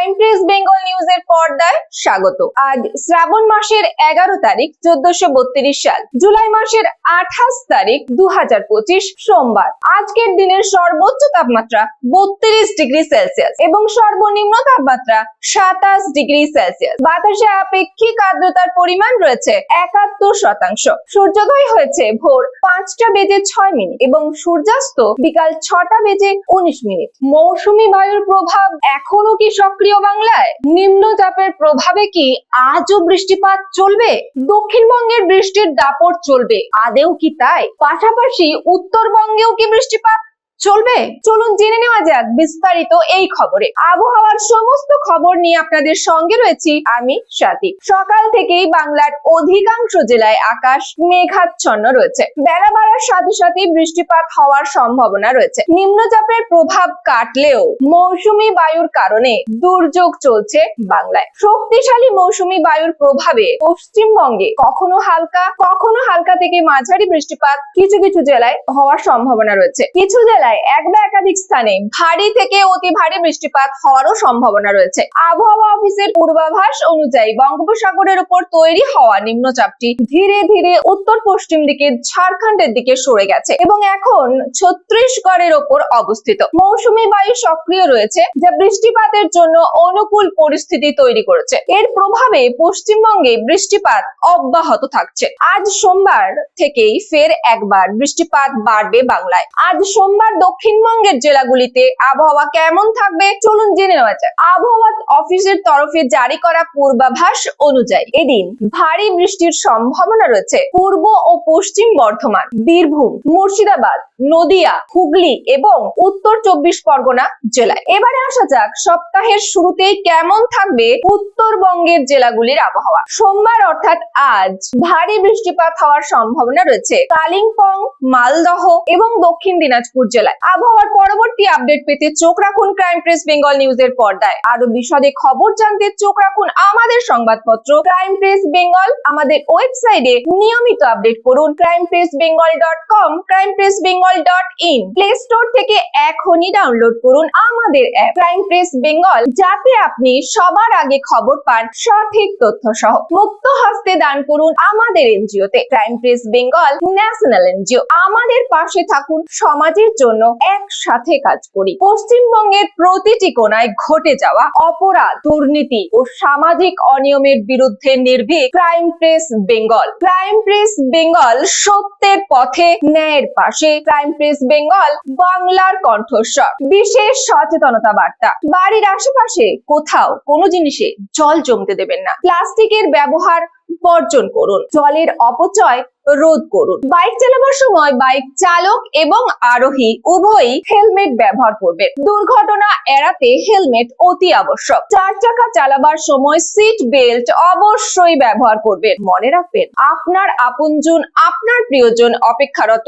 Crime press Bengal নিউজের পর্দায় স্বাগত। আজ শ্রাবণ মাসের 11 তারিখ 1432 সাল, জুলাই মাসের 28 তারিখ 2025 সোমবার। আজকের দিনের সর্বোচ্চ তাপমাত্রা 32 ডিগ্রি সেলসিয়াস এবং সর্বনিম্ন তাপমাত্রা 27 ডিগ্রি সেলসিয়াস। বাতাসে আপেক্ষিক আর্দ্রতার পরিমাণ রয়েছে 71%। সূর্যোদয় হয়েছে ভোর 5:06 এবং সূর্যাস্ত বিকাল 6:19। মৌসুমী বায়ুর প্রভাব এখনো কি সক্রিয় বাংলায়? নিম্নচাপের প্রভাবে কি আজও বৃষ্টিপাত চলবে? দক্ষিণবঙ্গের বৃষ্টির দাপট চলবে, আদেও কি তাই? পাশাপাশি উত্তরবঙ্গেও কি বৃষ্টিপাত চলবে? চলুন জেনে নেওয়া যাক বিস্তারিত এই খবরে। আবহাওয়ার সমস্ত খবর নিয়ে আপনাদের সঙ্গে রয়েছি আমি স্বাতী। সকাল থেকেই বাংলার অধিকাংশ জেলায় আকাশ মেঘাচ্ছন্ন রয়েছে। বেলা বাড়ার সাথে সাথে বৃষ্টিপাত হওয়ার সম্ভাবনা রয়েছে। নিম্নচাপের প্রভাব কাটলেও মৌসুমী বায়ুর কারণে দুর্যোগ চলছে বাংলায়। শক্তিশালী মৌসুমী বায়ুর প্রভাবে পশ্চিমবঙ্গে কখনো হালকা থেকে মাঝারি বৃষ্টিপাত কিছু কিছু জেলায় হওয়ার সম্ভাবনা রয়েছে। কিছু জেলায় এক বা একাধিক স্থানে ভারী থেকে অতি ভারী বৃষ্টিপাত হওয়ারও সম্ভাবনা রয়েছে। আবহাওয়া অফিসের পূর্বাভাস অনুযায়ী বঙ্গোপসাগরের উপর তৈরি হওয়া নিম্নচাপটি ধীরে ধীরে উত্তর পশ্চিম দিকে ঝাড়খণ্ডের দিকে সরে গেছে এবং এখন ছত্তিশগড়ের উপর অবস্থিত। মৌসুমী বায়ু সক্রিয় রয়েছে, যা বৃষ্টিপাতের জন্য অনুকূল পরিস্থিতি তৈরি করেছে। এর প্রভাবে পশ্চিমবঙ্গে বৃষ্টিপাত অব্যাহত থাকছে। আজ সোমবার থেকেই ফের একবার বৃষ্টিপাত বাড়বে বাংলায়। আজ সোমবার দক্ষিণবঙ্গের জেলাগুলিতে আবহাওয়া কেমন থাকবে চলুন জেনে নেওয়া যাক। আবহাওয়া অফিসের তরফে জারি করা পূর্বাভাস অনুযায়ী এদিন ভারী বৃষ্টির সম্ভাবনা রয়েছে পূর্ব ও পশ্চিম বর্ধমান, বীরভূম, মুর্শিদাবাদ, নদিয়া, হুগলি এবং উত্তর 24 পরগনা জেলায়। এবারে আসা যাক সপ্তাহের শুরুতেই কেমন থাকবে উত্তরবঙ্গের জেলাগুলির আবহাওয়া। সোমবার অর্থাৎ আজ ভারী বৃষ্টিপাত হওয়ার সম্ভাবনা রয়েছে কালিম্পং, মালদহ এবং দক্ষিণ দিনাজপুর জেলায়। আবহাওয়ার পরবর্তী আপডেট পেতে চোখ রাখুন ক্রাইম প্রেস বেঙ্গল নিউজের পর্দায়। আরো বিশদে খবর জানতে চোখ রাখুন আমাদের সংবাদপত্র ক্রাইম প্রেস বেঙ্গল। আমাদের ওয়েবসাইটে নিয়মিত আপডেট করুন crimepressbengal.com, crimepressbengal.in। প্লে স্টোর থেকে এখনই ডাউনলোড করুন আমাদের অ্যাপ ক্রাইম প্রেস বেঙ্গল, যাতে আপনি সবার আগে খবর পান সঠিক তথ্য সহ। মুক্ত হস্তে দান করুন আমাদের এনজিওতে। Crime press Bengal national NGO. আমাদের পাশে থাকুন, সমাজের জন্য একসাথে কাজ করি। পশ্চিমবঙ্গের প্রতিটি কোণায় ঘটে যাওয়া অপরাধ, দুর্নীতি ও সামাজিক অনিয়মের বিরুদ্ধে নির্ভীক crime press Bengal. Crime press Bengal সত্যের পথে, ন্যায়ের পাশে। ক্রাইম প্রেস বেঙ্গল বাংলার কণ্ঠস্বর। বিশেষ সচেতনতা বার্তা। বাড়ির আশেপাশে কোথাও কোনো জিনিসে জল জমতে দেবেন না। প্লাস্টিকের ব্যবহার বর্জন করুন। জলের অপচয় রোধ করুন। বাইক চালাবার সময় বাইক চালক এবং আরোহী উভয়ই হেলমেট ব্যবহার করবেন। দুর্ঘটনা এড়াতে হেলমেট অতি আবশ্যক। 4 চাকা চালাবার সময় সিট বেল্ট অবশ্যই ব্যবহার করবেন। মনে রাখবেন, আপনার আপনজন, আপনার প্রিয়জন অপেক্ষারত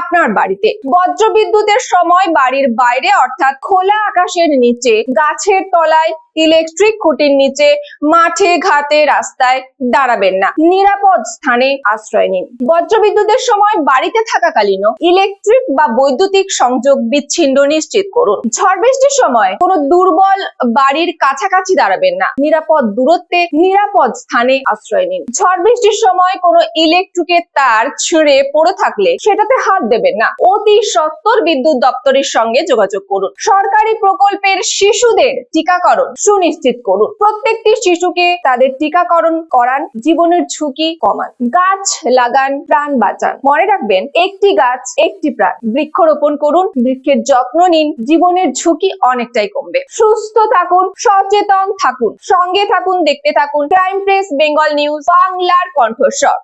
আপনার বাড়িতে। বজ্রবিদ্যুতের সময় বাড়ির বাইরে অর্থাৎ খোলা আকাশের নিচে, গাছের তলায়, ইলেকট্রিক খুঁটির নিচে, মাঠে ঘাটে, রাস্তায় দাঁড়াবেন না। নিরাপদ স্থানে আশ্রয় নিন। বজ্রবিদ্যুতের সময় বাড়িতে থাকাকালীন ইলেকট্রিক বা বৈদ্যুতিক সংযোগ বিচ্ছিন্ন নিশ্চিত করুন। ঝড় বৃষ্টির সময় কোনো দুর্বল বাড়ির কাছাকাছি দাঁড়াবেন না। নিরাপদ দূরত্বে, নিরাপদ স্থানে আশ্রয় নিন। ঝড় বৃষ্টির সময় কোনো ইলেকট্রিকের তার ছিঁড়ে পড়ে থাকলে সেটাতে হাত দেবেন না। অতি সত্বর বিদ্যুৎ দপ্তরের সঙ্গে যোগাযোগ করুন। সরকারি প্রকল্পের শিশুদের টিকাকরণ সুনিশ্চিত করুন। প্রত্যেকটি শিশুকে তাদের টিকাকরণ করান, জীবনের ঝুঁকি কমান। গাছ লাগান, প্রাণ বাঁচান। মনে রাখবেন, একটি গাছ একটি প্রাণ। বৃক্ষরোপণ করুন, বৃক্ষের যত্ন নিন, জীবনের ঝুঁকি অনেকটাই কমবে। সুস্থ থাকুন, সচেতন থাকুন, সঙ্গে থাকুন, দেখতে থাকুন ক্রাইম প্রেস বেঙ্গল নিউজ, বাংলার কণ্ঠস্বর।